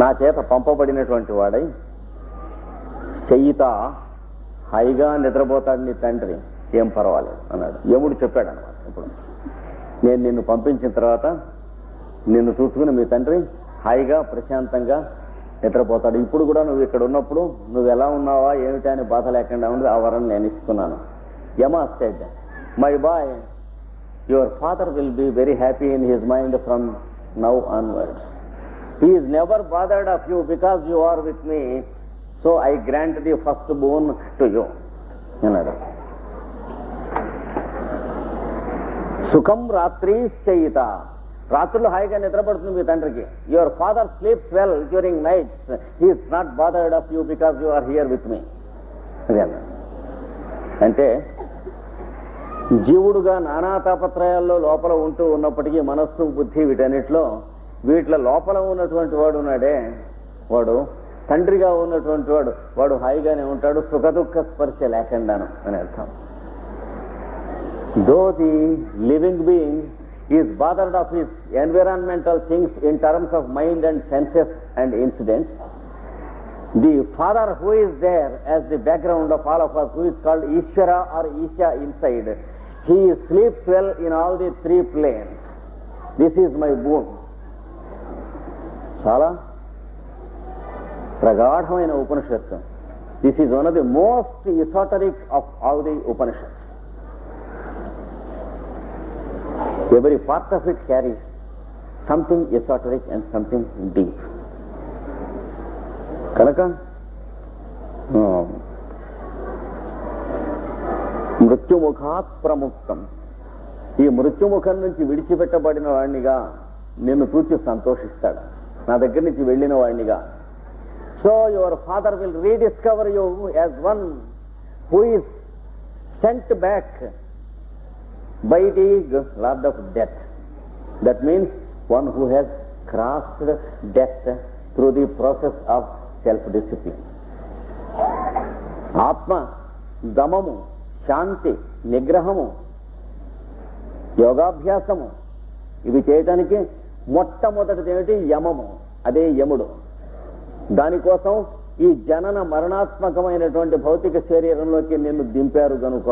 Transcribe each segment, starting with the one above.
నా చేత పంపబడినటువంటి వాడై శయిత హాయిగా నిద్రపోతాడు నీ తండ్రి, ఏం పర్వాలేదు అన్నాడు. యముడు చెప్పాడు అనమాట. ఇప్పుడు నేను నిన్ను పంపించిన తర్వాత నిన్ను చూసుకుని మీ తండ్రి హాయిగా ప్రశాంతంగా నిద్రపోతాడు. ఇప్పుడు కూడా నువ్వు ఇక్కడ ఉన్నప్పుడు నువ్వు ఎలా ఉన్నావా ఏమిటా అని బాధ లేకుండా ఉంది, ఆ వరం నేను ఇస్తున్నాను. Yama said, my boy, your father will be very happy in his mind from now onwards. He is never bothered of you because you are with me, so I grant the first boon to you. అన్నాడు. సుఖం రాత్రిశ్చయిత, రాత్రులు హాయిగా నిద్రపడుతుంది మీ తండ్రికి. Your father sleeps well during nights, he is not bothered of you because you are here with me. అది అన్నాడు. అంటే జీవుడుగా నానా తాపత్రయాల్లో లోపల ఉంటూ ఉన్నప్పటికీ మనస్సు బుద్ధి వీటిలో లోపల ఉన్నటువంటి వాడు ఉన్నాడే, వాడు తండ్రిగా ఉన్నటువంటి వాడు హాయిగానే ఉంటాడు, సుఖదుఖ స్పర్శ లేకుండాను అని అర్థం. Though the living being is bothered of his environmental things in terms of mind and senses and incidents, the father who is there as the background of all of us, who is called Ishvara or Isha inside, he sleeps well in all the three planes. This is my boon. చాలా ప్రగాఢమైన ఉపనిషత్తు. This is one of the most esoteric of all the Upanishads. Every part of it carries something esoteric and something deep. కనుక మృత్యుముఖాత్ ప్రముక్తం, ఈ మృత్యుముఖం నుంచి విడిచిపెట్టబడిన వాడినిగా నిన్ను చూచి సంతోషిస్తాడు, నా దగ్గర నుంచి వెళ్ళిన వాడినిగా. So your father will rediscover you as one who is sent back by the lord of death. That means one who has crossed death through the process of self discipline. ఆత్మ దమము, శాంతి, నిగ్రహము, యోగాభ్యాసము ఇవి చేయటానికి మొట్టమొదటిది ఏమిటి? యమము. అదే యముడు. దానికోసం ఈ జనన మరణాత్మకమైనటువంటి భౌతిక శరీరంలోకి నిన్ను దింపారు గనుక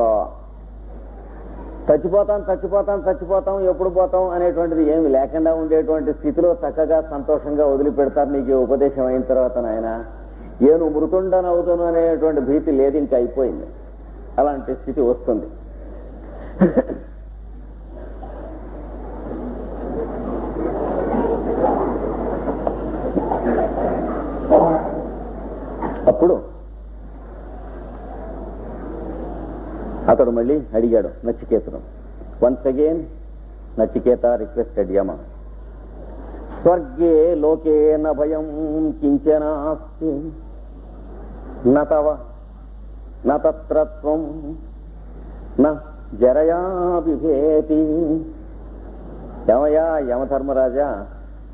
చచ్చిపోతాం ఎప్పుడు పోతాం అనేటువంటిది ఏమి లేకుండా ఉండేటువంటి స్థితిలో చక్కగా సంతోషంగా వదిలిపెడతారు నీకు ఉపదేశం అయిన తర్వాత. నాయన ఏను మృతుండనవుతాను అనేటువంటి భీతి లేదు, ఇంకా అయిపోయింది. అలాంటి స్థితి వస్తుంది. అప్పుడు అతడు మళ్ళీ అడిగాడు నచికేతుడు. వన్స్ అగైన్ నచికేత రిక్వెస్టెడ్ యమ, స్వర్గే లోకే న భయం కించనాస్తి నతవ నత్రత్వం న జరయా బిభేతి. యమయా యమధర్మరాజా,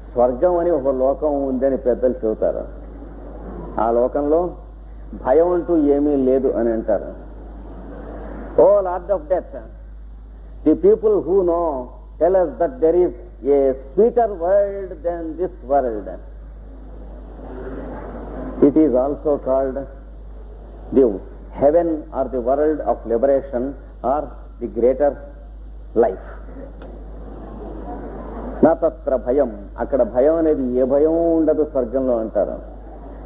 స్వర్గం అని ఒక లోకం ఉందని పెద్దలు చెబుతారు. ఆ లోకంలో భయం అంటూ ఏమీ లేదు అని అంటారు. O lord of death, the people who know tell us that there is a sweeter world than this world. It is also called the heaven or the world of liberation or the greater life. నా తత్ర భయం, అక్కడ భయం అనేది ఏ భయం ఉండదు స్వర్గంలో అంటారు.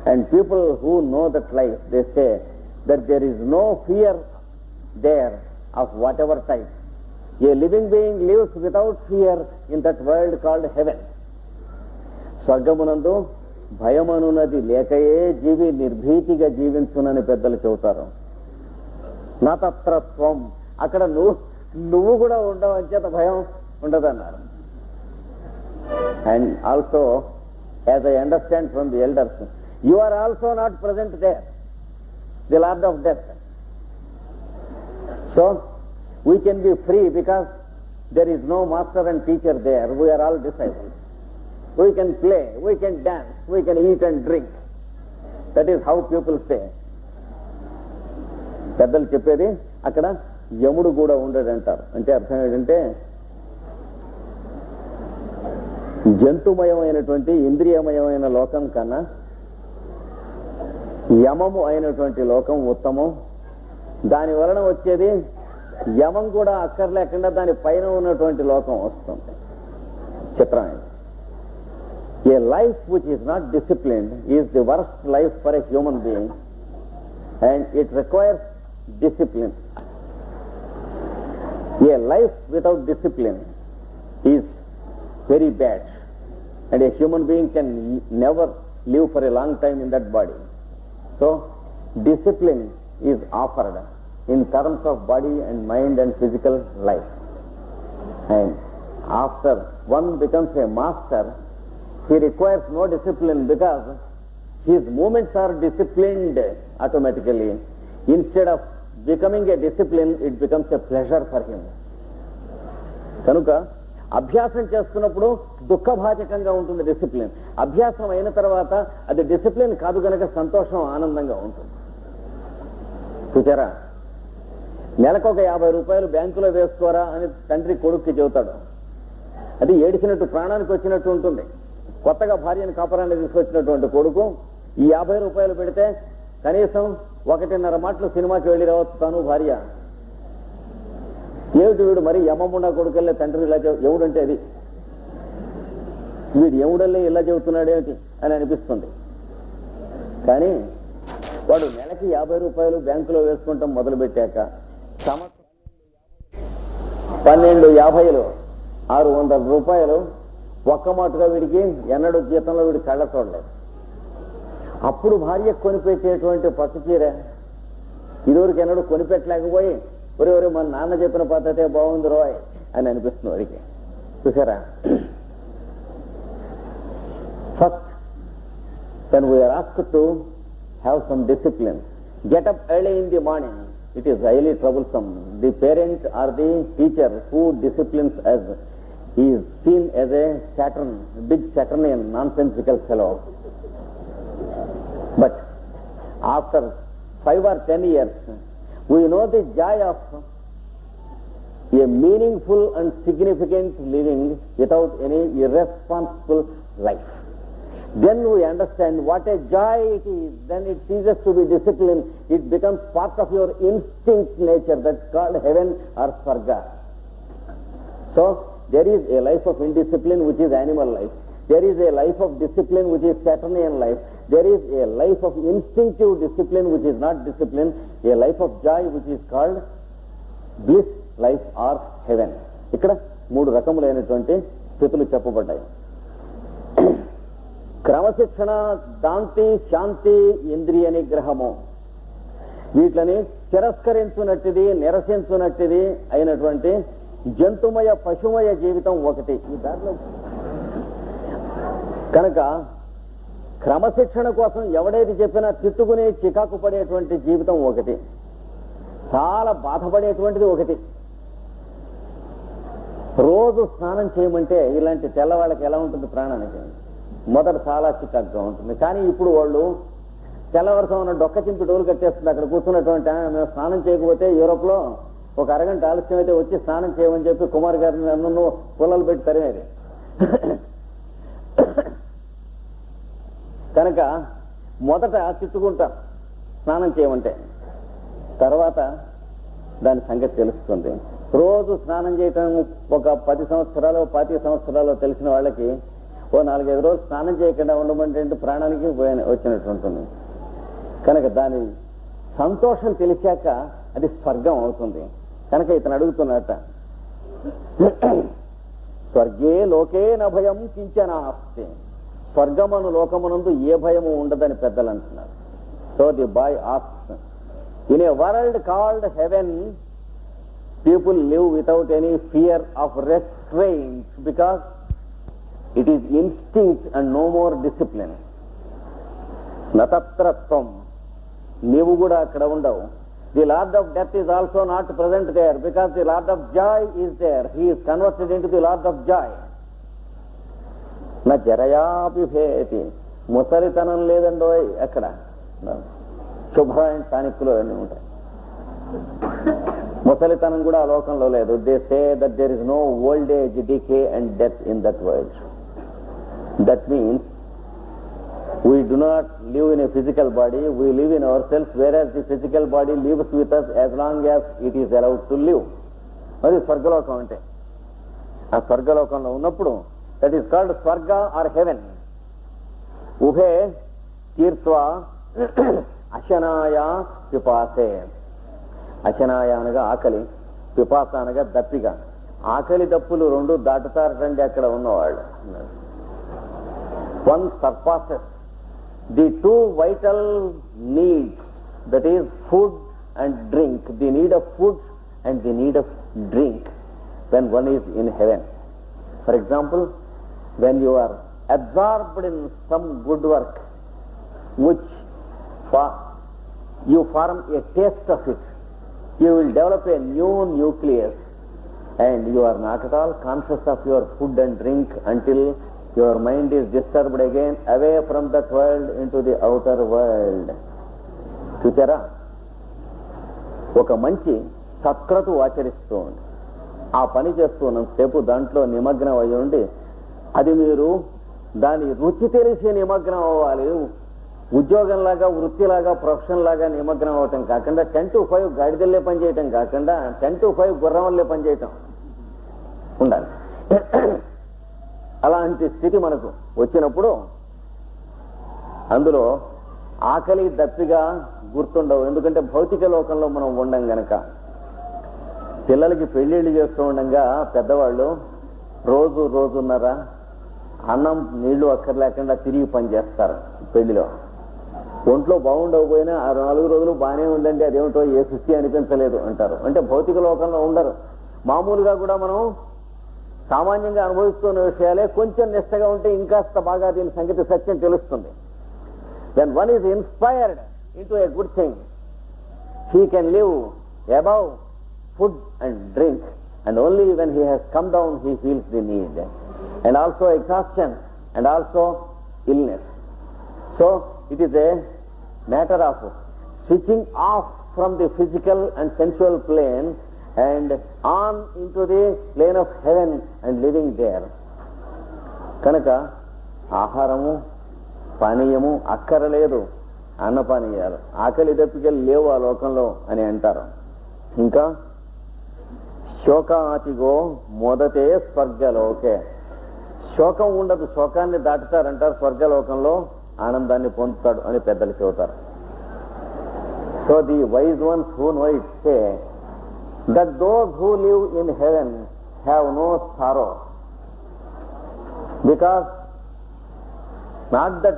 And people who know that life, they say that there is no fear there of whatever type. A living being lives without fear in that world called heaven. స్వర్గమునందు భయమనున్నది లేకయే జీవి నిర్భీతిగా జీవించునని పెద్దలు చెబుతారు. నా తత్రత్వం, అక్కడ నువ్వు కూడా ఉండవు అంచేత భయం ఉండదన్నారు. And also, as I understand from the elders, you are also not present there, the Lord of death. So we can be free because there is no master and teacher there. We are all disciples. We can play, we can dance, we can eat and drink. That is how people say. పెద్దలు చెప్పేది అక్కడ యముడు కూడా ఉండడు అంటారు. అంటే అర్థం ఏంటంటే జంతుమయమైనటువంటి ఇంద్రియమయమైన లోకం కన్నా యమము అయినటువంటి లోకం ఉత్తమం. దాని వలన వచ్చేది యమం కూడా అక్కర్లేకుండా దాని పైన ఉన్నటువంటి లోకం వస్తుంది. చిత్రమే. A life which is not disciplined is the worst life for a human being and it requires discipline. A life without discipline is very bad, and a human being can never live for a long time in that body. So discipline is offered in terms of body and mind and physical life, and after one becomes a master, he requires no discipline because his movements are disciplined automatically. Instead of becoming a discipline, it becomes a pleasure for him. కనుక అభ్యాసం చేస్తున్నప్పుడు దుఃఖభాజకంగా ఉంటుంది discipline. అభ్యాసం అయిన తర్వాత అది discipline కాదు కనుక సంతోషం ఆనందంగా ఉంటుంది. చూచారా, నెలకు ఒక 50 రూపాయలు బ్యాంకులో వేసుకోరా అని తండ్రి కొడుక్కి చెబుతాడు. అది ఏడిచినట్టు ప్రాణానికి వచ్చినట్టు ఉంటుంది. కొత్తగా భార్యను కాపురాన్ని తీసుకొచ్చినటువంటి కొడుకు ఈ 50 రూపాయలు పెడితే కనీసం 1.5 మాటలు సినిమాకి వెళ్ళి రావచ్చు తాను భార్య. ఏమిటి వీడు మరి యమముండా కొడుకెళ్ళే తండ్రి ఇలా ఎవడంటే అది వీడు ఎవడల్లే ఇలా చెబుతున్నాడేమిటి అని అనిపిస్తుంది. కానీ వాడు నెలకి 50 రూపాయలు బ్యాంకులో వేసుకుంటాం మొదలుపెట్టాక సంవత్సరం 1250లో 600 రూపాయలు ఒక్క మాటగా వీడికి ఎన్నడూ జీతంలో వీడి కళ్ళ చూడలేదు. అప్పుడు భార్య కొనిపెట్టేటువంటి పట్టు చీర ఇదివరకు ఎన్నడూ కొనిపెట్టలేకపోయి ఒరే మన నాన్న చెప్పిన పద్ధతే బాగుంది రోయ్ అని అనిపిస్తుంది వాడికి. చూసారా, first when we are asked to have some discipline, get up early in the morning, it is highly troublesome. The parent or the teacher who disciplines us is seen as a Saturn, big Saturnian, nonsensical fellow. But after 5 or 10 years, we know the joy of a meaningful and significant living without any irresponsible life. Then we understand what a joy it is. Then it ceases to be discipline. It becomes part of your instinct nature. That's called heaven or Swarga. So there is a life of indiscipline which is animal life. There is a life of discipline which is Saturnian life. There is a life of instinctive discipline which is not discipline. A life of joy which is called bliss life or heaven. ఇక్కడ 3 రకములైనటువంటి స్థితులు చెప్పబడ్డాయి. క్రమశిక్షణ, దాంతి, శాంతి, ఇంద్రియ నిగ్రహము, వీటిని తిరస్కరించునట్టిది, నిరసించునట్టిది అయినటువంటి జంతుమయ పశుమయ జీవితం ఒకటి. ఈ దాంట్లో కనుక క్రమశిక్షణ కోసం ఎవడేది చెప్పినా తిట్టుకుని చికాకు పడేటువంటి జీవితం ఒకటి, చాలా బాధపడేటువంటిది ఒకటి. రోజు స్నానం చేయమంటే ఇలాంటి తెల్లవాళ్ళకి ఎలా ఉంటుంది ప్రాణానికి? మొదట చాలా చికాకుగా ఉంటుంది. కానీ ఇప్పుడు వాళ్ళు తెల్లవారుసం డొక్క చింపి డోలు కట్టేస్తుంది. అక్కడ కూర్చున్నటువంటి మేము స్నానం చేయకపోతే యూరోప్లో ఒక అరగంట ఆలస్యం అయితే వచ్చి స్నానం చేయమని చెప్పి కుమార్ గారిని నన్ను పుల్లలు పెట్టి తరిమేది. కనుక మొదట తిట్టుకుంటాం స్నానం చేయమంటే, తర్వాత దాని సంగతి తెలుస్తుంది. రోజు స్నానం చేయటం ఒక 10 సంవత్సరాలు 25 సంవత్సరాలు తెలిసిన వాళ్ళకి ఓ 4-5 రోజులు స్నానం చేయకుండా ఉండమంటే ప్రాణానికి వచ్చినట్టు ఉంటుంది. కనుక దాని సంతోషం తెలిసాక అది స్వర్గం అవుతుంది. కనుక ఇతను అడుగుతున్నట్ట, స్వర్గే లోకే నభయం కించనాస్తి, స్వర్గమను లోకమునందు ఏ భయము ఉండదని పెద్దలు అంటున్నారు. So the boy asks, in a world called heaven people live without any fear of restraints because it is instinct and no more discipline. నతత్రత్వం, నీవు కూడా అక్కడ ఉండవు. The lord of death is also not present there because the lord of joy is there. He is converted into the lord of joy. నా జరయాభిభేతి, ముసలితనం లేదండోయ్ అక్కడ. శుభ్రమైన టానిక్కులు అన్నీ ఉంటాయి. ముసలితనం కూడా ఆ లోకంలో లేదు. They say that there is no old age, decay and death in that world. That means we do not live in a physical body, we live in ourselves, whereas the physical body lives with us as long as it is allowed to live. అది స్వర్గలోకం అంటే. ఆ స్వర్గలోకంలో ఉన్నప్పుడు that is called స్వర్గ are haven. ఉభే తీర్త్వా అశనాయ పిపాసే. అశనాయ అనగా ఆకలి, పిపాస అనగా దప్పిక. ఆకలి దప్పులు రెండు దాటుతారటండి అక్కడ ఉన్నవాళ్ళు. One surpasses the two vital needs, that is food and drink, the need of food and the need of drink when one is in heaven. For example, when you are absorbed in some good work which you form a taste of it, you will develop a new nucleus and you are not at all conscious of your food and drink until your mind is disturbed again away from that world into the outer world. చూచారా, ఒక మంచి సత్క్రతు ఆచరిస్తూ ఉంది, ఆ పని చేస్తున్నంతసేపు దాంట్లో నిమగ్నం అయి ఉండి అది మీరు దాని రుచి తెలిసి నిమగ్నం అవ్వాలి. ఉద్యోగంలాగా, వృత్తిలాగా, ప్రొఫెషన్ లాగా నిమగ్నం అవ్వటం కాకుండా 10 to 5 గాడిదల్లే పనిచేయటం కాకుండా 10 to 5 గుర్రం వల్లే పనిచేయటం ఉండాలి. అలాంటి స్థితి మనకు వచ్చినప్పుడు అందులో ఆకలి దప్పిగా గుర్తుండవు. ఎందుకంటే భౌతిక లోకంలో మనం ఉండం గనక. పిల్లలకి పెళ్లిళ్ళు చేస్తూ ఉండగా పెద్దవాళ్ళు రోజున్నర అన్నం నీళ్లు అక్కర్లేకుండా తిరిగి పని చేస్తారు పెళ్లిలో. ఒంట్లో బాగుండకపోయినా ఆ 4 రోజులు బాగానే ఉందంటే అదేమిటో ఏ సృష్టి అనిపించలేదు అంటారు. అంటే భౌతిక లోకంలో ఉండరు. మామూలుగా కూడా మనం సామాన్యంగా అనుభవిస్తున్న విషయాలే కొంచెం నిష్టగా ఉంటే ఇంకాస్త బాగా దీని సంగతి సత్యం తెలుస్తుంది. When one is inspired into a good thing, he can live above food and drink, and only when he has come down he feels the need, and also exhaustion and also illness. So it is a matter of switching off from the physical and sensual plane and on into the plane of heaven and living there. కనుక ఆహారము పానీయము అక్కరలేదు, అన్నపానీయాలు, ఆకలి దప్పికలు లేవు ఆ లోకంలో అని అంటారు. ఇంకా శోకాతిగో మోదతే స్వర్గలోకే. శోకం ఉండదు, శోకాన్ని దాటుతారంటారు. స్వర్గలోకంలో ఆనందాన్ని పొందుతాడు అని పెద్దలు చెబుతారు. So the wise once who know it say that those who live in heaven have no sorrow, because not that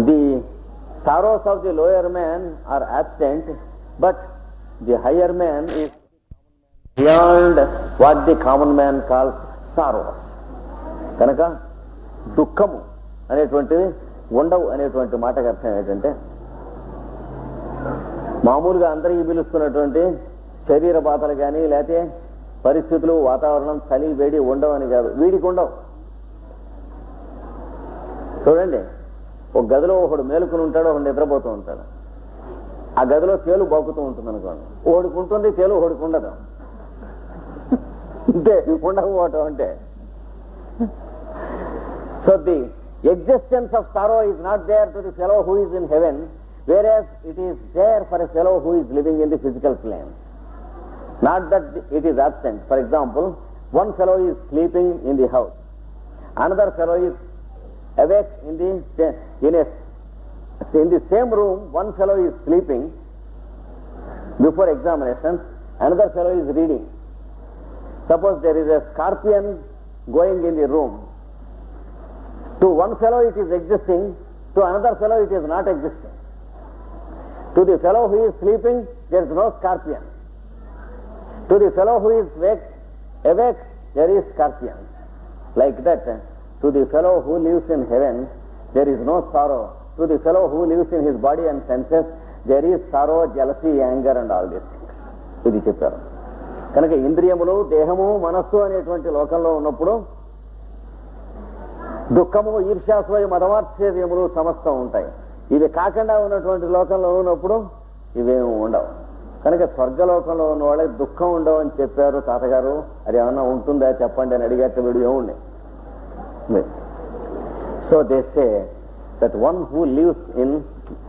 the sorrows of the lower man are absent, but the higher man is beyond what the common man calls sorrows. కనుక దుఃఖము అనేటువంటిది ఉండవు అనేటువంటి మాటకు అర్థం ఏంటంటే, మామూలుగా అందరికీ పిలుస్తున్నటువంటి శరీర బాధలు కానీ లేకపోతే పరిస్థితులు, వాతావరణం, చలి, వేడి ఉండవు అని కాదు. వీడికి ఉండవు. చూడండి, ఒక గదిలో ఒకడు మేలుకుని ఉంటాడు, ఒకడు నిద్రపోతూ ఉంటాడు. ఆ గదిలో తేలు బాకుతూ ఉంటుంది అనుకోండి. ఒకడికి ఉంటుంది తేలు, ఒకడికి ఉండదు. అంటే ఉండకపోవటం అంటే. So the existence of sorrow is not there to the fellow who is in heaven, whereas it is there for a fellow who is living in the physical plane. Not that it is absent. For example, one fellow is sleeping in the house, another fellow is awake in the same room. One fellow is sleeping before examinations, another fellow is reading. Suppose there is a scorpion going in the room. To one fellow it is existing, to another fellow it is not existing. To the fellow who is sleeping, there is no scorpion. To the fellow who is awake, there is scorpion. Like that, to the fellow who lives in heaven, there is no sorrow. To the fellow who lives in his body and senses, there is sorrow, jealousy, anger and all these things. ఇది చెప్పారు. కనుక ఇంద్రియములు, దేహము, మనస్సు అనేటువంటి లోకంలో ఉన్నప్పుడు దుఃఖము, ఈర్ష్యాసూయ, మదమాశ్చర్యములు సమస్తం ఉంటాయి. ఇవి కాకుండా ఉన్నటువంటి లోకంలో ఉన్నప్పుడు ఇవేమి ఉండవు. కనుక స్వర్గలోకంలో ఉన్న వాళ్ళకి దుఃఖం ఉండవు అని చెప్పారు తాతగారు. అది ఏమన్నా ఉంటుందా చెప్పండి అని అడిగేట వీడు ఏముండే. So they say that one who lives in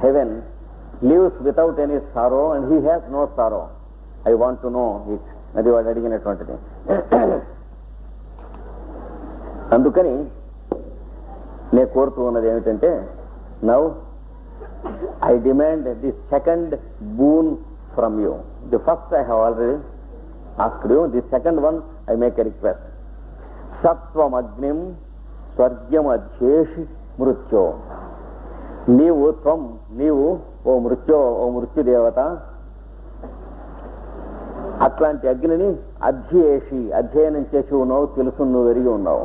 heaven lives without any sorrow and he has no sorrow. I want to know it. అది వాడు అడిగినటువంటిది. అందుకని నేను కోరుతూ ఉన్నది ఏమిటంటే, now I demand the second boon from you. The first I have already asked you. The second one I make a request. Sattvam agnim swargyam adheshi mrityo. నీవు ఓ మృత్యు దేవత, అట్లాంటి అగ్నిని అధ్యయనం చేసి ఉన్నావు, తెలుసు, నువ్వు ఎరిగి ఉన్నావు.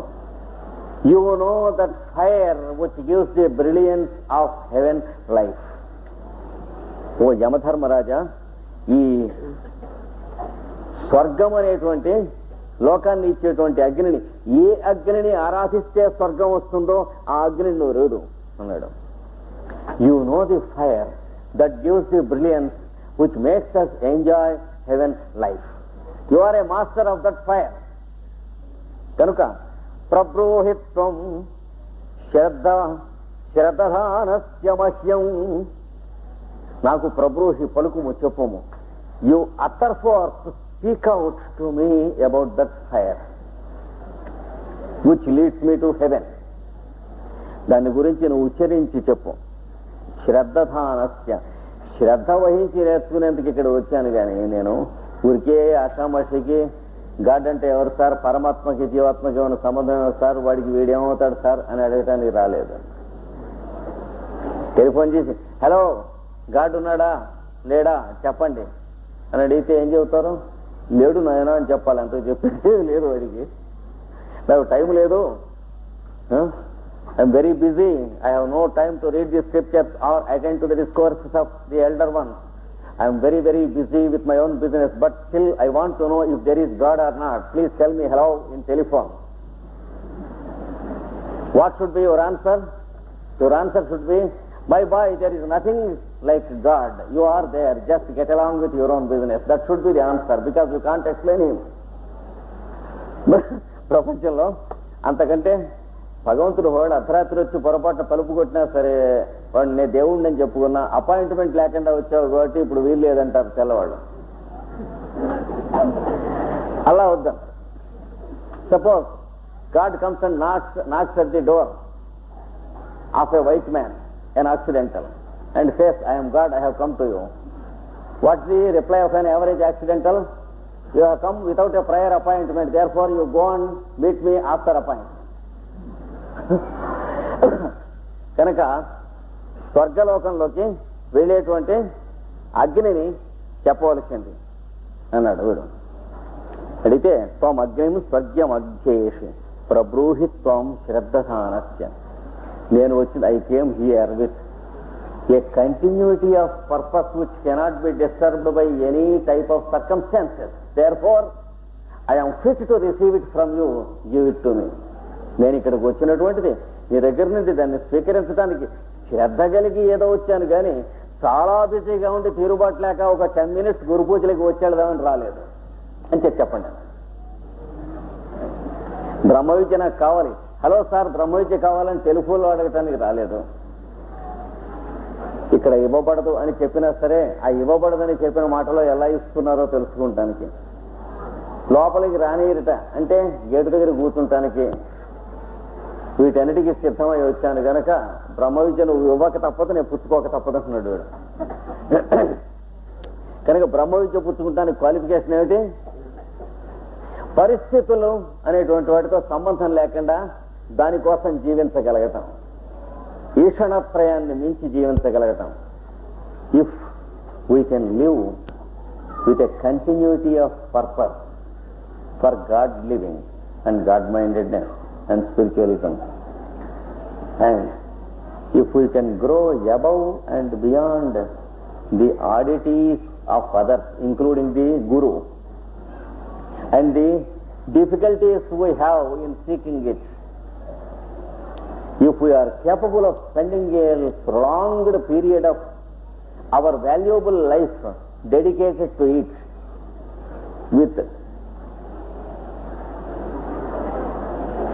You know that fire which gives the brilliance of heaven life. ఓ యమధర్మరాజా, ఈ స్వర్గం అనేటువంటి లోకాన్ని ఇచ్చేటువంటి అగ్నిని, ఏ అగ్నిని ఆరాధిస్తే స్వర్గం వస్తుందో ఆ అగ్నిని నువ్వు రేడు అన్నాడు. You know the fire that gives the brilliance which makes us enjoy heaven life. You are a master of that fire. కనుక ప్రబ్రూహిత్వం శ్రద్ధానస్య మహ్యం. నాకు ప్రబ్రూహి పలుకుము, చెప్పుము. You utter far to speak out to me about that fire which leads me to heaven. దాని గురించి నువ్వు ఉచ్చరించి చెప్పు. శ్రద్ధానస్య, శ్రద్ధ వహించి నేర్చుకునేందుకు ఇక్కడ వచ్చాను, కానీ నేను ఊరికే ఆషామాషికి గాడ్ అంటే ఎవరు సార్, పరమాత్మకి జీవాత్మకి ఏమైనా సంబంధం సార్, వాడికి వీడేమవుతాడు సార్ అని అడగటానికి రాలేదు. టెలిఫోన్ చేసి హలో గాడ్ ఉన్నాడా లేడా చెప్పండి అని అడిగితే ఏం చెబుతారు? లేడు నాయనా అని చెప్పాలి. అంటూ చెప్పేది లేదు వాడికి. నాకు టైం లేదు, I'm very busy, I have no time to read the scriptures or attend to the discourses of the elder ones. I am very, very busy with my own business, but still I want to know if there is God or not. Please tell me hello in telephone. What should be your answer? Your answer should be, bye bye, there is nothing like God. You are there, just get along with your own business. That should be the answer, because you can't explain him. ప్రపంచంలో అంతకంటే భగవంతుడు వాడు అర్ధరాత్రి వచ్చి పొరపాటున తలుపు కొట్టినా సరే వాడు నేను దేవుడిని అని చెప్పుకున్నా, అపాయింట్మెంట్ లేకుండా వచ్చావు కాబట్టి ఇప్పుడు వీలు లేదంటారు తెల్లవాడు. అలా వద్దాం. Suppose God comes and knocks at the door of a white man, an accidental, and says, I am God, I have come to you. What's the reply of an average accidental? You have come without a prior appointment, therefore you go and meet me after appointment. కనుక స్వర్గలోకంలోకి వెళ్ళేటువంటి అగ్నిని చెప్పవలసింది అన్నాడు వీడు. అడిగితే త్వం అగ్నిం స్వర్గ్యం అధ్యేషి ప్రబ్రూహి త్వం శ్రద్ధానస్య. నేను వచ్చింది, I came here with a continuity of purpose which cannot be disturbed by any type of circumstances. Therefore I am fit to receive it from you, give it to me. నేను ఇక్కడికి వచ్చినటువంటిది మీ దగ్గర నుండి దాన్ని స్వీకరించడానికి శ్రద్ధ కలిగి ఏదో వచ్చాను, కానీ చాలా బిజీగా ఉండి తీరుబాటు లేక ఒక 10 minutes గురు పూజలకి వచ్చేదామని రాలేదు అని చెప్పండి. బ్రహ్మ విద్య నాకు కావాలి, హలో సార్ బ్రహ్మ విద్య కావాలని టెలిఫోన్లో అడగటానికి రాలేదు. ఇక్కడ ఇవ్వబడదు అని చెప్పినా సరే ఆ ఇవ్వబడదని చెప్పిన మాటలో ఎలా ఇస్తున్నారో తెలుసుకుంటానికి, లోపలికి రానియరట అంటే గేటు దగ్గర కూర్చుంటానికి, వీటన్నిటికీ సిద్ధమై వచ్చాను గనక బ్రహ్మ విద్య నువ్వు ఇవ్వక తప్పదు, నేను పుచ్చుకోక తప్పదు అంటున్నాడు వీడు. కనుక బ్రహ్మ విద్య పుచ్చుకుంటానికి క్వాలిఫికేషన్ ఏమిటి? పరిస్థితులు అనేటువంటి వాటితో సంబంధం లేకుండా దానికోసం జీవించగలగటం, ఈషణత్రయాన్ని మించి జీవించగలగటం. If we can live with a continuity of purpose for God living and God mindedness and spiritualism, and if we can grow above and beyond the oddities of others, including the guru, and the difficulties we have in seeking it, if we are capable of spending a prolonged period of our valuable life dedicated to it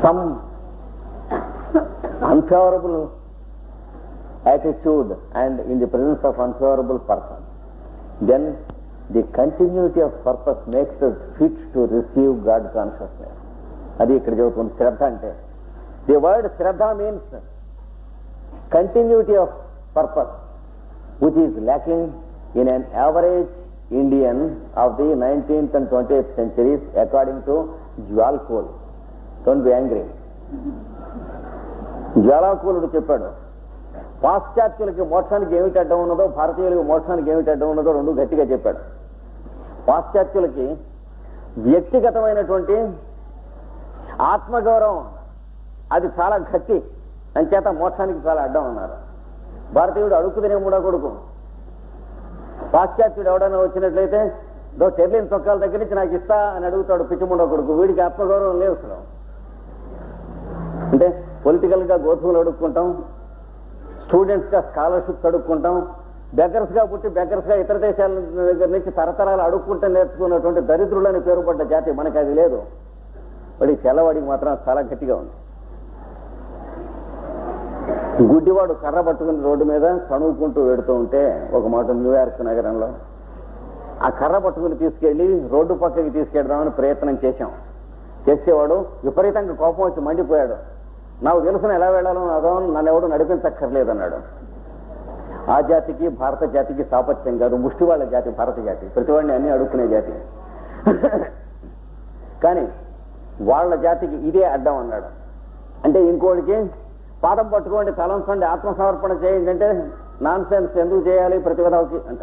some unfavorable attitude and in the presence of unfavorable persons, then the continuity of purpose makes us fit to receive God consciousness. అది ఇక్కడ చదువుతుంది శ్రద్ధ అంటే. The word Shraddha means continuity of purpose, which is lacking in an average Indian of the 19th and 20th centuries, according to Jwalakul. Don't be angry. జ్వాలాకూలుడు చెప్పాడు, పాశ్చాత్యులకి మోక్షానికి ఏమిటి అడ్డం ఉన్నదో, భారతీయులకి మోక్షానికి ఏమిటి అడ్డం ఉన్నదో రెండు గట్టిగా చెప్పాడు. పాశ్చాత్యులకి వ్యక్తిగతమైనటువంటి ఆత్మగౌరవం అది చాలా గట్టి, అంచేత మోక్షానికి చాలా అడ్డం అన్నారు. భారతీయుడు అడుక్కు తినే మూడో కొడుకు. పాశ్చాత్యుడు ఎవడైనా వచ్చినట్లయితే చెర్లిన చొక్కాల దగ్గర నుంచి నాకు ఇస్తా అని అడుగుతాడు పిచ్చి మూడో కొడుకు. వీడికి ఆత్మగౌరవం లేదు అసలు. అంటే పొలిటికల్ గా గోధుమలు అడుక్కుంటాం, స్టూడెంట్స్ గా స్కాలర్షిప్స్ అడుక్కుంటాం, బెగర్స్ గా పుట్టి బెగర్స్ గా ఇతర దేశాల దగ్గర నుంచి తరతరాలు అడుక్కుంటే నేర్చుకున్నటువంటి దరిద్రులని పేరు పడ్డ జాతి మనకి అది లేదు. వాడికి తెల్లవాడికి మాత్రం చాలా గట్టిగా ఉంది. గుడ్డివాడు కర్ర పట్టుకుని రోడ్డు మీద కనుక్కుంటూ వెడుతూ ఉంటే ఒక మాట న్యూయార్క్ నగరంలో ఆ కర్ర పట్టుకుని తీసుకెళ్లి రోడ్డు పక్కకి తీసుకెళ్దామని ప్రయత్నం చేశాం. చేసేవాడు విపరీతంగా కోపం వచ్చి మండిపోయాడు. నాకు తెలుసును ఎలా వెళ్ళాలో అదో నన్ను ఎవడు నడిపించక్కర్లేదన్నాడు. ఆ జాతికి భారత జాతికి సాపత్యం కాదు, ముష్టి వాళ్ళ జాతి భారత జాతి, ప్రతివాడిని అన్ని అడుక్కునే జాతి. కానీ వాళ్ళ జాతికి ఇదే అడ్డం అన్నాడు. అంటే ఇంకోటికి పాదం పట్టుకోండి, తలంచండి, ఆత్మసమర్పణ చేయండి అంటే నాన్ సెన్స్, ఎందుకు చేయాలి ప్రతిపదకి అంట.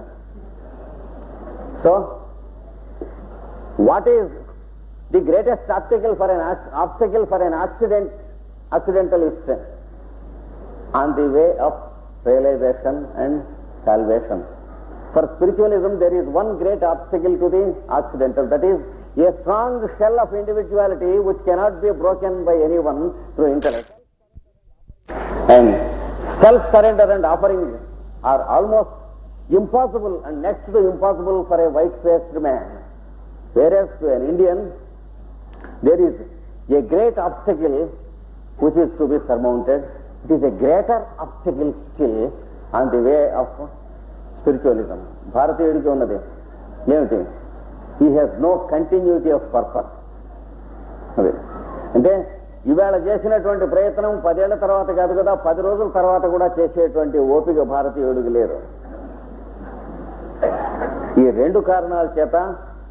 So what is the greatest obstacle for an accidentalist on the way of realization and salvation? For spiritualism, there is one great obstacle to the accidental, that is a strong shell of individuality which cannot be broken by anyone through intellect. And self-surrender and offering are almost impossible and next to impossible for a white-faced man. Whereas to an Indian, there is a great obstacle which is to be surmounted. It is a greater obstacle still on the way of spiritualism. భారతీయుడికి ఉన్నది ఏమిటి? He has no continuity of purpose. అదే అంటే ఇవాళ చేసినటువంటి ప్రయత్నం 10 ఏళ్ల తర్వాత కాదు కదా, 10 రోజుల తర్వాత కూడా చేసేటువంటి ఓపిక భారతీయుడికి లేదు. ఈ రెండు కారణాల చేత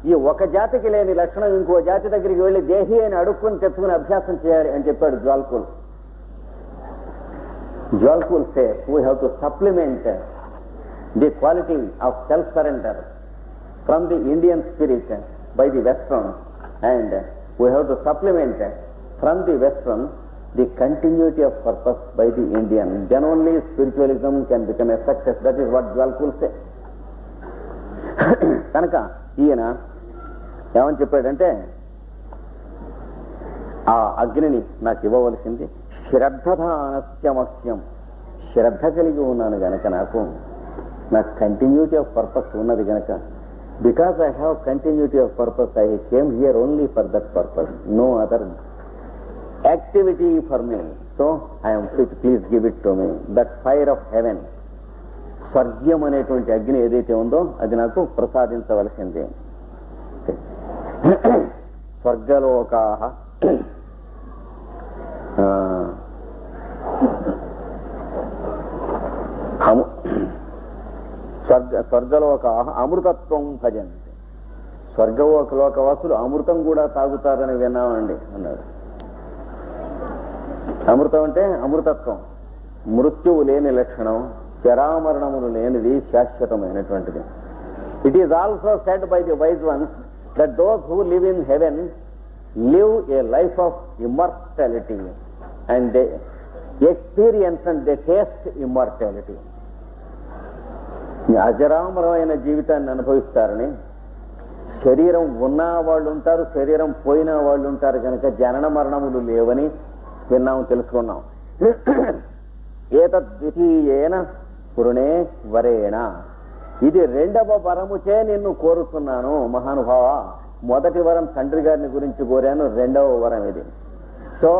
ఈ ఒక జాతికి లేని లక్షణం ఇంకో జాతి దగ్గరికి వెళ్లి దేహి అని అడుక్కుని తెచ్చుకుని అభ్యాసం చేయాలి అని చెప్పాడు Djwal Khul. Djwal Khul say we have to supplement the quality of self surrender from the Indian spirit by the western and we have to supplement from the western the continuity of purpose by the Indian. Then only spiritualism can become a success. That is what Djwal Khul say. కనుక ఈయన ఏమని చెప్పాడంటే, ఆ అగ్నిని నాకు ఇవ్వవలసింది శ్రద్ధదానస్య మహ్యం, శ్రద్ధ కలిగి ఉన్నాను గనక నాకు కంటిన్యూటీ ఆఫ్ పర్పస్ ఉన్నది గనక, because I have continuity of purpose I came here only for that purpose, no other activity for me. So I'm fit, please give it to me. That fire of heaven, స్వర్గ్యం అనేటువంటి అగ్ని ఏదైతే ఉందో అది నాకు ప్రసాదించవలసిందే. స్వర్గలోకాః స్వర్గలోకాః అమృతత్వం భజంతి. స్వర్గలోకవాసులు అమృతం కూడా తాగుతారని విన్నామండి అన్నాడు. అమృతం అంటే అమృతత్వం, మృత్యువు లేని లక్షణం, చరామరణములు లేనిది, శాశ్వతమైనటువంటిది. It is also said by the wise ones that those who live in heaven live a life of immortality and they experience and they taste immortality. అజరామరమైన జీవితాన్ని అనుభవిస్తారని, శరీరం ఉన్న వాళ్ళు ఉంటారు, శరీరం పోయిన వాళ్ళు ఉంటారు కనుక జనన మరణములు లేవని విన్నాము, తెలుసుకున్నాం. ఏతద్వితీయేన పురుణే వరేణ, ఇది రెండవ వరముచే నిన్ను కోరుతున్నాను మహానుభావ. మొదటి వరం తండ్రి గారిని గురించి కోరాను, రెండవ వరం ఇది. So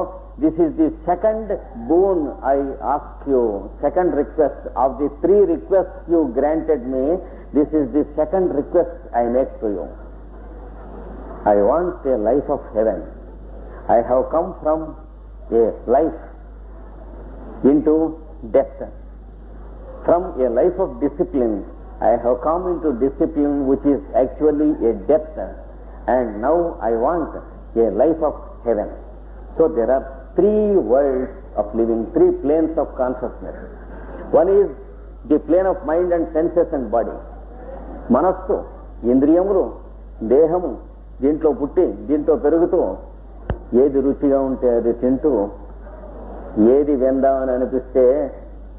this is the second boon I ask you, second request. Of the 3 requests you granted me, this is the second request I make to you. I want a life of heaven. I have come from a life into death. From a life of discipline, I have come into discipline which is actually a death, and now I want a life of heaven. So there are 3 worlds of living, 3 planes of consciousness. One is the plane of mind and senses and body. మనస్సు, ఇంద్రియములు, దేహము, దీంట్లో పుట్టి దీంట్లో పెరుగుతూ ఏది రుచిగా ఉంటే అది తింటూ, ఏది వెందామని అనిపిస్తే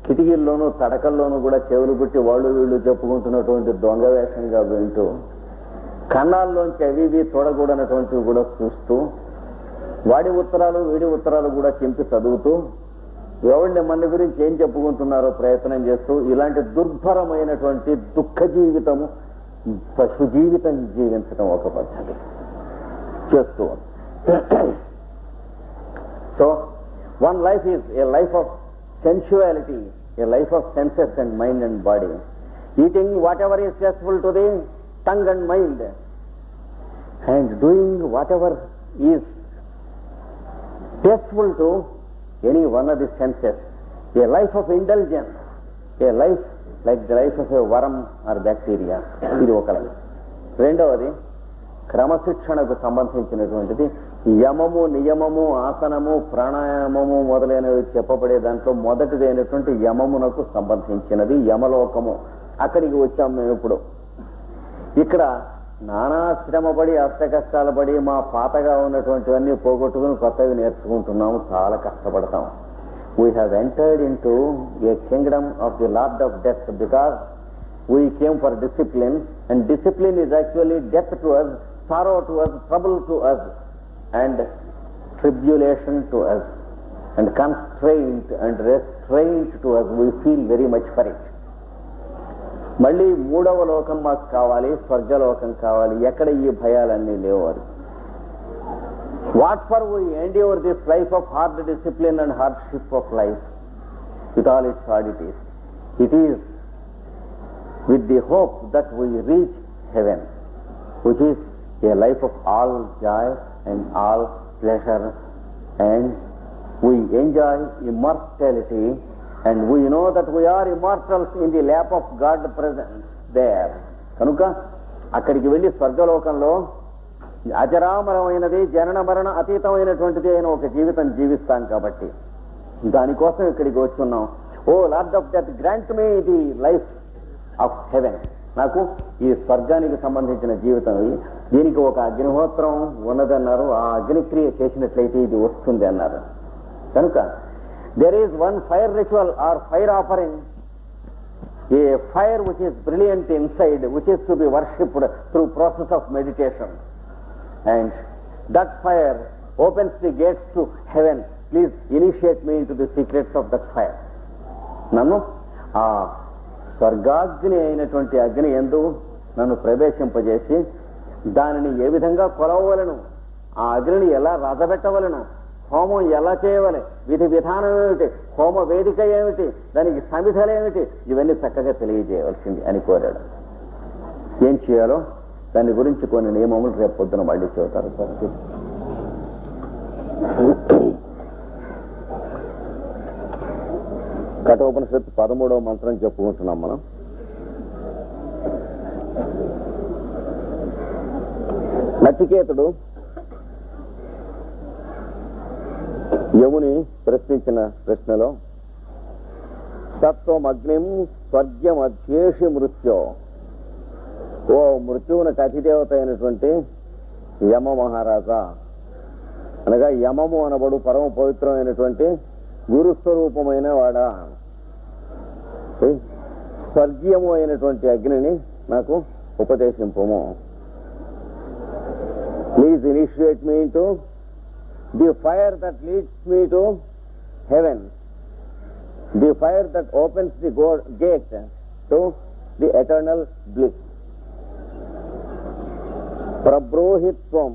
కిటికీల్లోనూ తడకల్లోనూ కూడా చెవులు పుట్టి వాళ్ళు వీళ్ళు చెప్పుకుంటున్నటువంటి దొంగ వేషంగా వింటూ, కన్నాల్లోంచి అవి ఇవి చూడకూడనటువంటివి కూడా చూస్తూ, వాడి ఉత్తరాలు వీడి ఉత్తరాలు కూడా చింపి చదువుతూ, ఎవరిని మన గురించి ఏం చెప్పుకుంటున్నారో ప్రయత్నం చేస్తూ, ఇలాంటి దుర్భరమైనటువంటి దుఃఖ జీవితము, పశు జీవితం జీవించడం ఒక పద్ధతి చేస్తూ. So one life is a life of sensuality, a life of senses and mind and body, eating whatever is tasteful to the tongue and mind, and doing whatever is tasteful to any one of the senses, a life of indulgence, a life like the life of a worm or bacteria. ఇది ఒక life. రెండవది క్రమశిక్షణకు సంబంధించినటువంటిది. యమము, నియమము, ఆసనము, ప్రాణాయామము మొదలైనవి చెప్పబడే దాంట్లో మొదటిది అయినటువంటి యమమునకు సంబంధించినది యమలోకము. అక్కడికి వచ్చాం మేము ఇప్పుడు. ఇక్కడ నానా శ్రమపడి అష్ట కష్టాలు పడి మా పాతగా ఉన్నటువంటివన్నీ పోగొట్టుకుని కొత్తవి నేర్చుకుంటున్నాము, చాలా కష్టపడతాం. We have entered into a kingdom of the lord of death because we came for discipline, and discipline is actually death to us, sorrow to us, trouble to us, and tribulation to us, and constraint and restraint to us. We feel very much for it. మళ్ళీ 3వ లోకం మాకు కావాలి, స్వర్గలోకం కావాలి. ఎక్కడ ఈ భయాలన్నీ లేవు. అది what for we endure this life of hard discipline and hardship of life with all its oddities. It is with the hope that we reach heaven, which is a life of all joy and all pleasure, and we enjoy immortality, and we know that we are immortals in the lap of God presence there. కనుక అక్కడికి వెళ్ళి స్వర్గలోకంలో అజరామరమైనది, జనన మరణ అతీతమైనటువంటిది అయిన ఒక జీవితం జీవిస్తాం. కాబట్టి దానికోసం ఇక్కడికి వచ్చున్నాం. O lord of death, grant me the life of heaven. నాకు ఈ స్వర్గానికి సంబంధించిన జీవితం, దీనికి ఒక అగ్నిహోత్రం ఉన్నదన్నారు. ఆ అగ్నిక్రియ చేసినట్లయితే ఇది వస్తుంది అన్నారు. కనుక there is one fire ritual or fire offering, a fire which is brilliant inside, which is to be worshipped through process of meditation, and that fire opens the gates to heaven. Please initiate me into the secrets of that fire. నన్ను ఆ స్వర్గాగ్ని అయినటువంటి అగ్ని యందు నన్ను ప్రవేశింపజేసి దానిని ఏ విధంగా కొలవవలను, ఆ అగ్నిని ఎలా రాజబెట్టవలను, హోమం ఎలా చేయవలె, విధి విధానం ఏమిటి, హోమ వేదిక ఏమిటి, దానికి సమిధలేమిటి, ఇవన్నీ చక్కగా తెలియజేయవలసింది అని కోరాడు. ఏం చేయాలో దాని గురించి కొన్ని నియమములు రేపు పొద్దున మళ్ళీ చెబుతారు సార్. కఠోపనిషత్తు 13వ మంత్రం చెప్పుకుంటున్నాం మనం. నచికేతుడు యముని ప్రశ్నించిన ప్రశ్నలో సత్వం అగ్నిం స్వర్గం అధ్యేషి మృత్యో, ఓ మృత్యువునకు అధిదేవత అయినటువంటి యమ మహారాజా, అనగా యమము అనబడు పరమ పవిత్రమైనటువంటి గురుస్వరూపమైన వాడా, స్వర్గీయము అయినటువంటి అగ్నిని నాకు ఉపదేశింపము. Please initiate me into the fire that leads me to heaven, the fire that opens the gate to the eternal bliss. ప్రబ్రూహిత్వం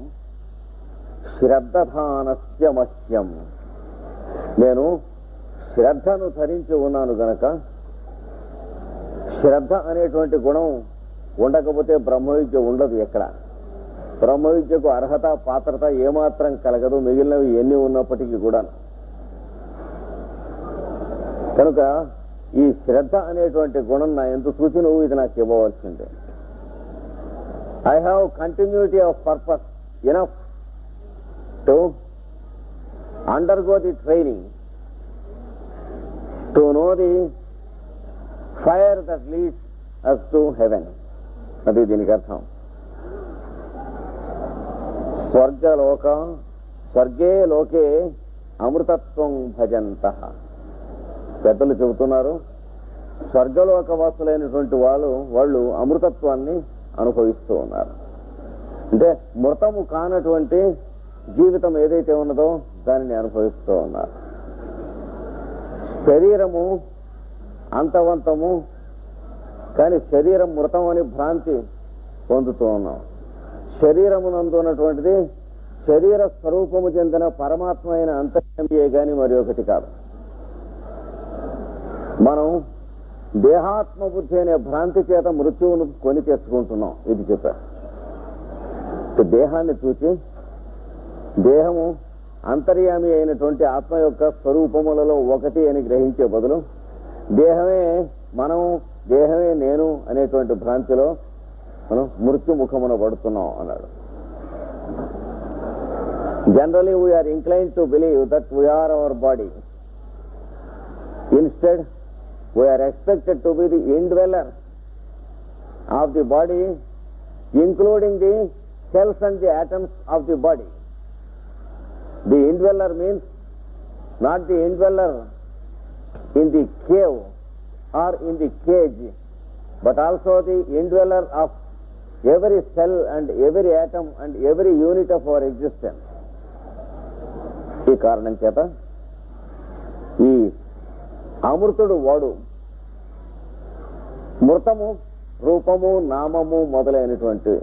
శ్రద్ధధానస్య మహ్యం. నేను శ్రద్ధను ధరించి ఉన్నాను గనక శ్రద్ధ అనేటువంటి గుణం ఉండకపోతే బ్రహ్మవిద్య ఉండదు. ఎక్కడ బ్రహ్మవిద్యకు అర్హత పాత్రత ఏమాత్రం కలగదు, మిగిలినవి ఎన్ని ఉన్నప్పటికీ కూడా. కనుక ఈ శ్రద్ధ అనేటువంటి గుణం నా ఎందు చూసి నువ్వు ఇది నాకు ఇవ్వవలసిందే. I have continuity of purpose enough to undergo the training to know the fire that leads us to heaven. అది దీనికి అర్థం. స్వర్గే లోకే అమృతత్వం భజంతః. పెద్దలు చెబుతున్నారు, స్వర్గలోకవాసులైనటువంటి వాళ్ళు అమృతత్వాన్ని అనుభవిస్తూ ఉన్నారు. అంటే మృతము కానటువంటి జీవితం ఏదైతే ఉన్నదో దానిని అనుభవిస్తూ ఉన్నారు. శరీరము అంతవంతము, కానీ శరీరం మృతం అని భ్రాంతి పొందుతూ ఉన్నాం. శరీరమునందు ఉన్నటువంటిది శరీర స్వరూపము చెందిన పరమాత్మ అయిన అంతర్యామియే గాని మరి ఒకటి కాదు. మనం దేహాత్మ బుద్ధి అనే భ్రాంతి చేత మృత్యువును కొని తెచ్చుకుంటున్నాం. ఇది చెప్పారు. దేహాన్ని చూసి దేహము అంతర్యామి అయినటువంటి ఆత్మ యొక్క స్వరూపములలో ఒకటి అని గ్రహించే బదులు దేహమే మనం, దేహమే నేను అనేటువంటి భ్రాంతిలో మనం మృత్యుముఖమున పడుతున్నాం అన్నాడు. Generally we are incline to believe that we are our body. Instead, we are expected to be the indwellers of the body, including the cells and the atoms of the body. The indweller means not the indweller in the cave or in the cage, but also the indweller of every cell and every atom and every unit of our existence. ఈ కారణం చేత ఈ అమృతుడు వాడు మృతము రూపము నామము మొదలైనటువంటి.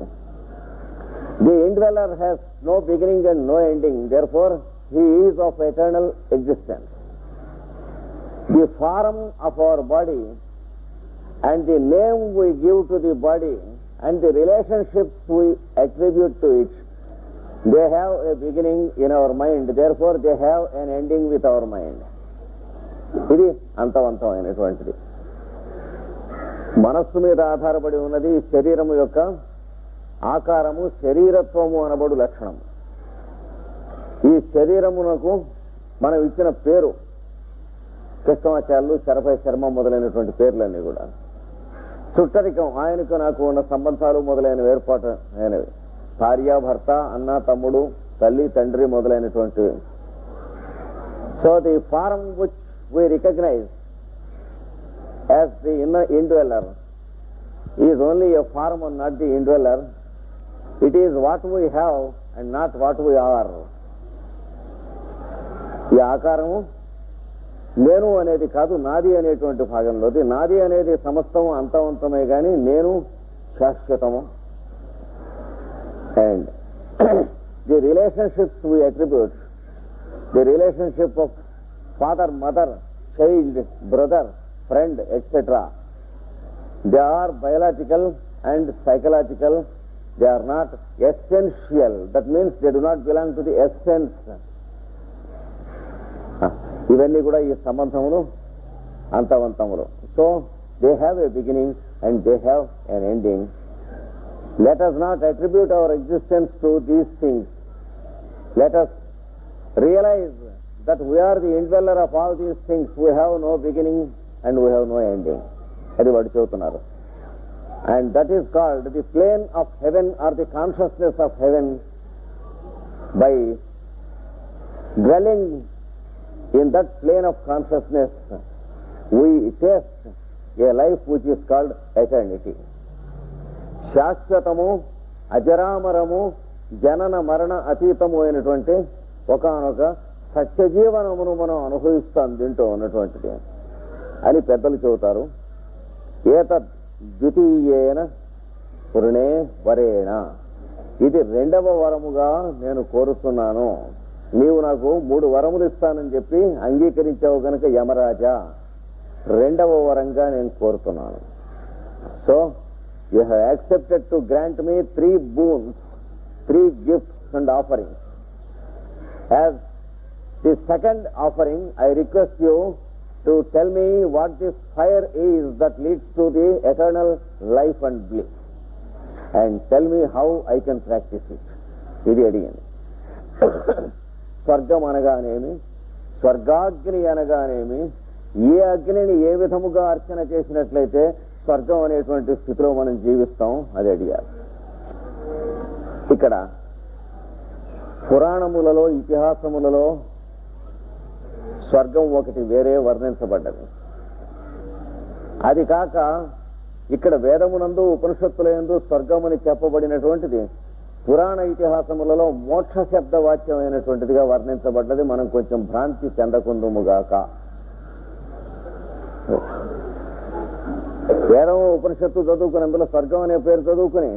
The indweller has no beginning and no ending, therefore he is of eternal existence. The form of our body and the name we give to the body and the relationships we attribute to it, they have a beginning in our mind, therefore they have an ending with our mind. ఇది అంతవంతమైనటువంటిది. మనస్సు మీద ఆధారపడి ఉన్నది శరీరము యొక్క ఆకారము, శరీరత్వము అనబడు లక్షణము. ఈ శరీరమునకు మనం ఇచ్చిన పేరు కృష్ణమాచార్యులు, శరభై శర్మ మొదలైనటువంటి పేర్లన్నీ కూడా చుట్టరికం. ఆయనకు నాకు ఉన్న సంబంధాలు మొదలైన ఏర్పాటు అయినవి. భార్య, భర్త, అన్న, తమ్ముడు, తల్లి, తండ్రి మొదలైనటువంటివి. So the form which we recognize as the inner indweller is only a form and not the indweller. It is what we have and not what we are. ఈ ఆకారము నేను అనేది కాదు, నాది అనేటువంటి భాగంలోది. నాది అనేది సమస్తము అంతవంతమే కానీ నేను శాశ్వతము. And the relationships we attribute, the relationship of father, mother, child, brother, friend, etc. They are biological and psychological. They are not essential. That means they do not belong to the essence. ఇవన్నీ కూడా ఈ సంబంధములు అంతవంతములు. So they have a beginning and they have an ending. Let us not attribute our existence to these things. Let us realize that we are the indweller of all these things. We have no beginning and we have no ending. అది వాడు చెబుతున్నారు. And that is called the plane of heaven or the consciousness of heaven. By dwelling in that plane of consciousness, we taste a life which is called eternity. శాశ్వతము, అజరామరము, జనన మరణ అతీతము అయినటువంటి ఒకానొక సత్యజీవనమును మనం అనుభవిస్తాం దీంట్లో ఉన్నటువంటిది అని పెద్దలు చెబుతారు. ఏతద్ ద్వితీయేన పురుణే వరేణ, ఇది రెండవ వరముగా నేను కోరుతున్నాను. నీవు నాకు 3 వరములు ఇస్తానని చెప్పి అంగీకరించావు గనక యమరాజా, 2వ వరంగా నేను కోరుతున్నాను. So you have accepted to grant me 3 boons, 3 gifts and offerings. As the second offering, I request you to tell me what this fire is that leads to the eternal life and bliss, and tell me how I can practice it. ఇది అడిగింది. స్వర్గం అనగానేమి, స్వర్గాగ్ని అనగానేమి, ఏ అగ్నిని ఏ విధముగా అర్చన చేసినట్లయితే స్వర్గం అనేటువంటి స్థితిలో మనం జీవిస్తాం, అది అడిగారు. ఇక్కడ పురాణములలో, ఇతిహాసములలో స్వర్గం ఒకటి వేరే వర్ణించబడ్డది. అది కాక ఇక్కడ వేదమునందు, ఉపనిషత్తుల యందు స్వర్గం అని చెప్పబడినటువంటిది పురాణ ఇతిహాసములలో మోక్ష శబ్ద వాచ్యమైనటువంటిదిగా వర్ణించబడ్డది. మనం కొంచెం భ్రాంతి చెందకుందుముగాక. వేదం, ఉపనిషత్తు చదువుకుని అందులో స్వర్గం అనే పేరు చదువుకుని,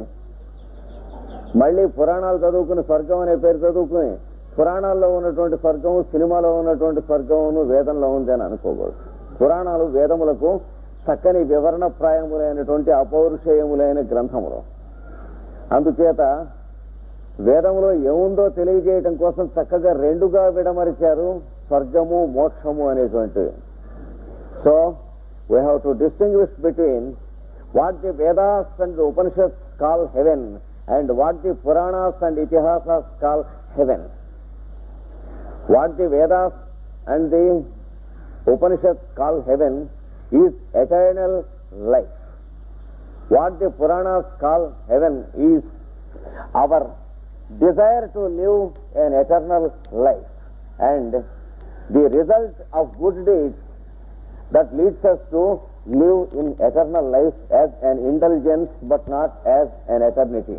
మళ్ళీ పురాణాలు చదువుకుని స్వర్గం అనే పేరు చదువుకుని, పురాణాల్లో ఉన్నటువంటి స్వర్గము, సినిమాలో ఉన్నటువంటి స్వర్గమును వేదంలో ఉంది అని అనుకోకూడదు. పురాణాలు వేదములకు చక్కని వివరణప్రాయములైనటువంటి అపౌరుషేయములైన గ్రంథములు. అందుచేత వేదములో ఏముందో తెలియజేయటం కోసం చక్కగా 2గా విడమరిచారు స్వర్గము, మోక్షము అనేటువంటివి. So we have to distinguish between what the Vedas and the Upanishads call heaven and what the Puranas and Itihasas call heaven. What the Vedas and the Upanishads call heaven is eternal life. What the Puranas call heaven is our desire to live an eternal life, and the result of good deeds that leads us to live in eternal life as an indulgence but not as an eternity.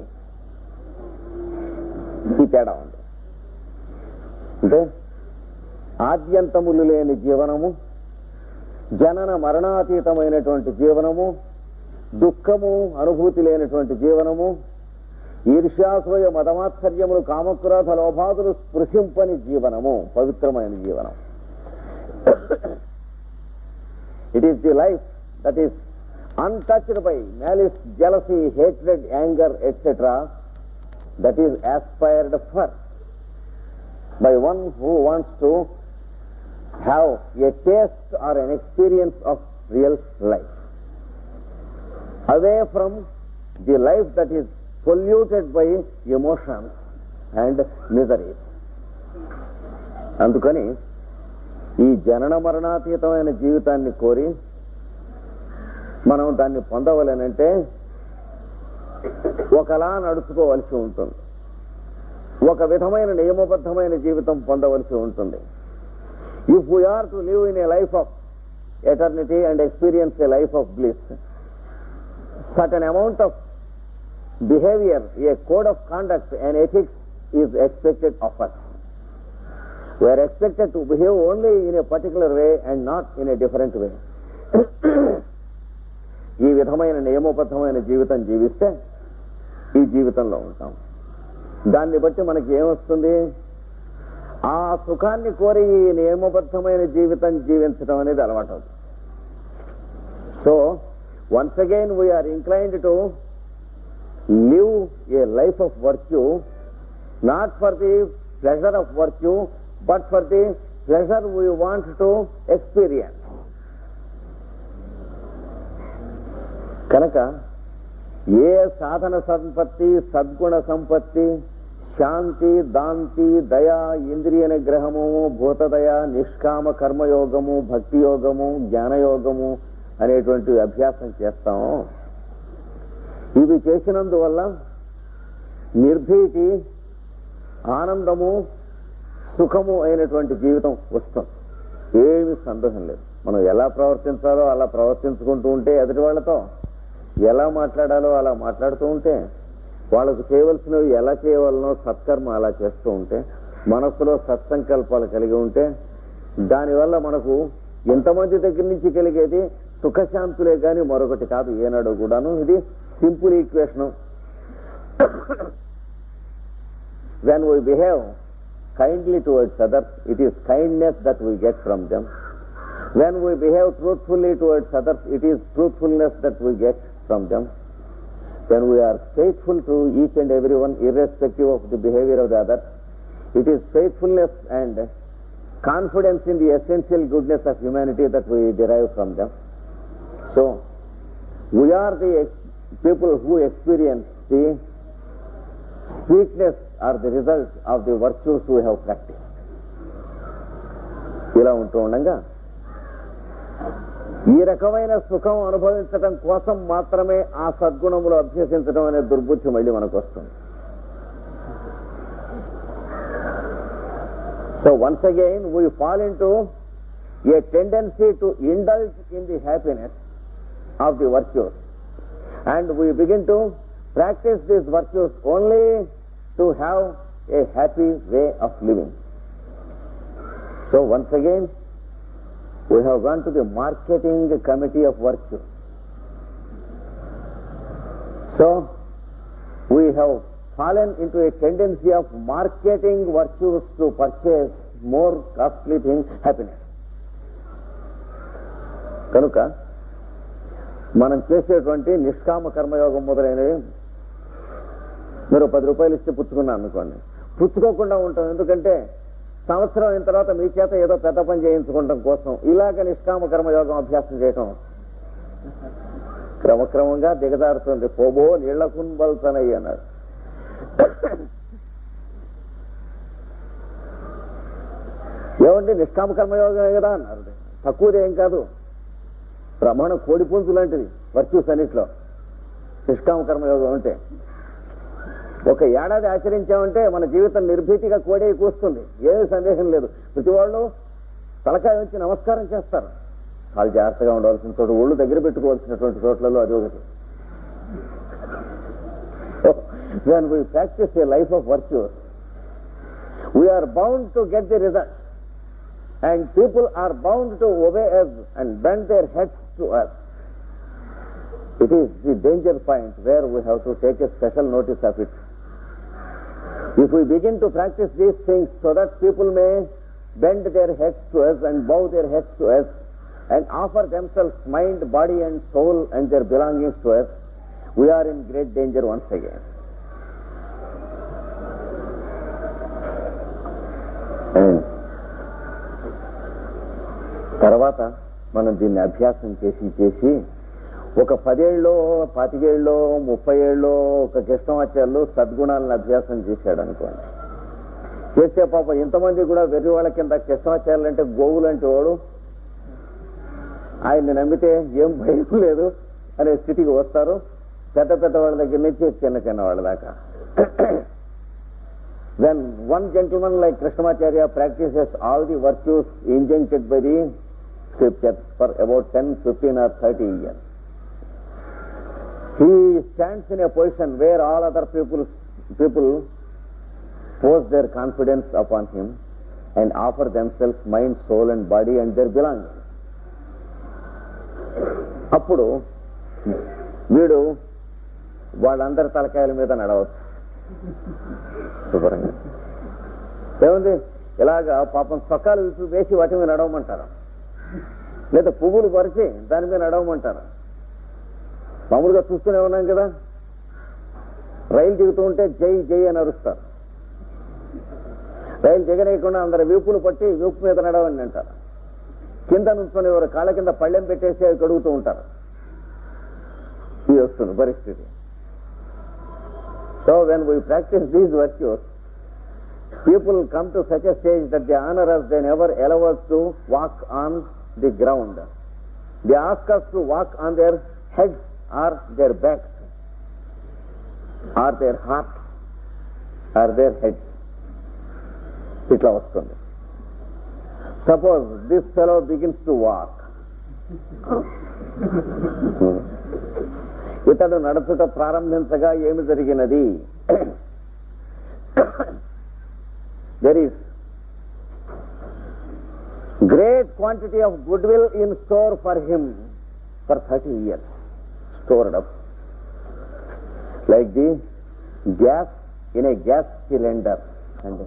ఈ తేడా ఉంది. అంటే ఆద్యంతములు లేని జీవనము, జనన మరణాతీతమైనటువంటి జీవనము, దుఃఖము అనుభూతి లేనటువంటి జీవనము, ఈర్ష్యాసూయ మదమాత్సర్యములు, కామక్రోధ లోభాదులు స్పృశింపని జీవనము పవిత్రమైన జీవనం. It is the life that is untouched by malice, jealousy, hatred, anger, etc., that is aspired for by one who wants to have a taste or an experience of real life. Away from the life that is polluted by emotions and miseries. అందుకని ఈ జనన మరణాతీతమైన జీవితాన్ని కోరి మనం దాన్ని పొందవలనంటే ఒకలా నడుచుకోవలసి ఉంటుంది, ఒక విధమైన నియమబద్ధమైన జీవితం పొందవలసి ఉంటుంది. If we are to live in a life of eternity and experience a life of bliss, certain amount of behavior, a code of conduct, an ethics is expected of us. We are expected to behave only in a particular way and not in a different way. ఈ విధమైన నియమబద్ధమైన జీవితం జీవిస్తే ఈ జీవితంలో ఉంటాం. దాన్ని బట్టి మనకి ఏమొస్తుంది? ఆ సుఖాన్ని కోరి ఈ నియమబద్ధమైన జీవితం జీవించడం అనేది అలవాటు అవుతుంది. So once again we are inclined to live a life of virtue, not for the pleasure of virtue, but for the pleasure we want to experience. కనుక ఏ సాధన సంపత్తి, సద్గుణ సంపత్తి, శాంతి, దాంతి, దయ, ఇంద్రియ నిగ్రహము, భూతదయ, నిష్కామ కర్మయోగము, భక్తి యోగము, జ్ఞానయోగము అనేటువంటి అభ్యాసం చేస్తాము, ఇవి చేసినందువల్ల నిర్భీతి, ఆనందము, సుఖము అయినటువంటి జీవితం వస్తుంది. ఏమి సందేహం లేదు. మనం ఎలా ప్రవర్తించాలో అలా ప్రవర్తించుకుంటూ ఉంటే, ఎదుటి వాళ్ళతో ఎలా మాట్లాడాలో అలా మాట్లాడుతూ ఉంటే, వాళ్ళకు చేయవలసినవి ఎలా చేయవలనో సత్కర్మ అలా చేస్తూ ఉంటే, మనస్సులో సత్సంకల్పాలు కలిగి ఉంటే, దానివల్ల మనకు ఎంతమంది దగ్గర నుంచి కలిగేది సుఖశాంతులే కానీ మరొకటి కాదు ఏనాడు కూడాను. ఇది simple equation. When we behave kindly towards others, it is kindness that we get from them. When we behave truthfully towards others, it is truthfulness that we get from them. When we are faithful to each and everyone, irrespective of the behavior of the others, it is faithfulness and confidence in the essential goodness of humanity that we derive from them. So, we are the people who experience the sweetness or the result of the virtues we have practiced. ఇలా ఉంటూ ఉండగా ఈ రకమైన సుఖం అనుభవించడం కోసం మాత్రమే ఆ సద్గుణములు అభ్యసించడం అనే దుర్బుద్ధి మళ్ళీ మనకు వస్తుంది. So once again we fall into a tendency to indulge in the happiness of the virtues, and we begin to practice these virtues only to have a happy way of living. So once again we have gone to the marketing committee of virtues. So we have fallen into a tendency of marketing virtues to purchase more costly thing, happiness. కనుక మనం చేసేటువంటి నిష్కామ కర్మయోగం మొదలైనవి మీరు 10 రూపాయలు ఇస్తే పుచ్చుకున్నాను అనుకోండి, పుచ్చుకోకుండా ఉంటాం. ఎందుకంటే సంవత్సరం అయిన తర్వాత మీ చేత ఏదో పెద్ద పని చేయించుకోవడం కోసం ఇలాగ నిష్కామ కర్మయోగం అభ్యాసం చేయటం క్రమక్రమంగా దిగజారుతుంది. పోబో నీళ్ల కుంబల్సనయ్య అన్నాడు. ఏమండి నిష్కామ కర్మయోగమే కదా అన్నారు. తక్కువది ఏం కాదు, ప్రమాణ కోడిపుంజు లాంటిది వర్చ్యూస్ అన్నిట్లో నిష్కామ కర్మయోగం అంటే. ఒక ఏడాది ఆచరించామంటే మన జీవితం నిర్భీతిగా కోడే కూస్తుంది, ఏమీ సందేహం లేదు. ప్రతి వాళ్ళు తలకాయ వచ్చి నమస్కారం చేస్తారు. వాళ్ళు జాగ్రత్తగా ఉండవలసిన చోటు, ఒళ్ళు దగ్గర పెట్టుకోవాల్సినటువంటి చోట్లలో అది ఒకటి. So when we practice a life of virtues, we are bound to get the results, and people are bound to obey us and bend their heads to us. It is the danger point where we have to take a special notice of it. If we begin to practice these things so that people may bend their heads to us and bow their heads to us and offer themselves mind, body and soul and their belongings to us, we are in great danger once again. తర్వాత మనం దీన్ని అభ్యాసం చేసి చేసి ఒక 10 ఏళ్ళలో 25 ఏళ్ళలో 30 ఏళ్ళలో ఒక కృష్ణమాచార్యులు సద్గుణాలను అభ్యాసం చేశాడు అనుకోండి. చేస్తే పాప ఇంతమంది కూడా వెర్రి వాళ్ళ కింద కృష్ణమాచార్యులు అంటే గోవులు అంటే వాడు, ఆయన్ని నమ్మితే ఏం భయం లేదు అనే స్థితికి వస్తారు. పెద్ద పెద్ద వాళ్ళ దగ్గర నుంచి చిన్న చిన్న వాళ్ళ దాకా. When one gentleman like Krishnamacharya practices all the virtues injuncted by the scriptures for about 10, 15 or 30 years, he stands in a position where all other people pose their confidence upon him and offer themselves mind, soul and body and their belongings. అప్పుడు వీడు వాళ్ళందరి తలకాయల మీద నడవచ్చు శుభ్రంగా. ఏముంది, ఇలాగా పాపం చొక్కాలు వేసి వాటి మీద నడవమంటారు, లేదా పువ్వులు పరిచి దాని మీద నడవమంటారు. మామూలుగా చూస్తూనే ఉన్నాం కదా, రైలు దిగుతూ ఉంటే జై జై అని అరుస్తారు. రైలు దిగనేయకుండా అందరు వీపులు పట్టి వీపు మీద నడవని అంటారు. కింద నుంచుని ఎవరు కాళ్ళ కింద పళ్ళెం పెట్టేసి అవి కడుగుతూ ఉంటారు. ఇది వస్తుంది పరిస్థితి. So when we practice these virtues, people come to such a stage that they honor us, they never allow us to walk on the ground. They ask us to walk on their heads or their backs or their hearts or their heads. Itla vastundi. Suppose this fellow begins to walk. ఇతడు నడుచుట ప్రారంభించగా ఏమి జరిగినది? There is great quantity of goodwill in store for him for 30 years, stored up like the gas in a gas cylinder. And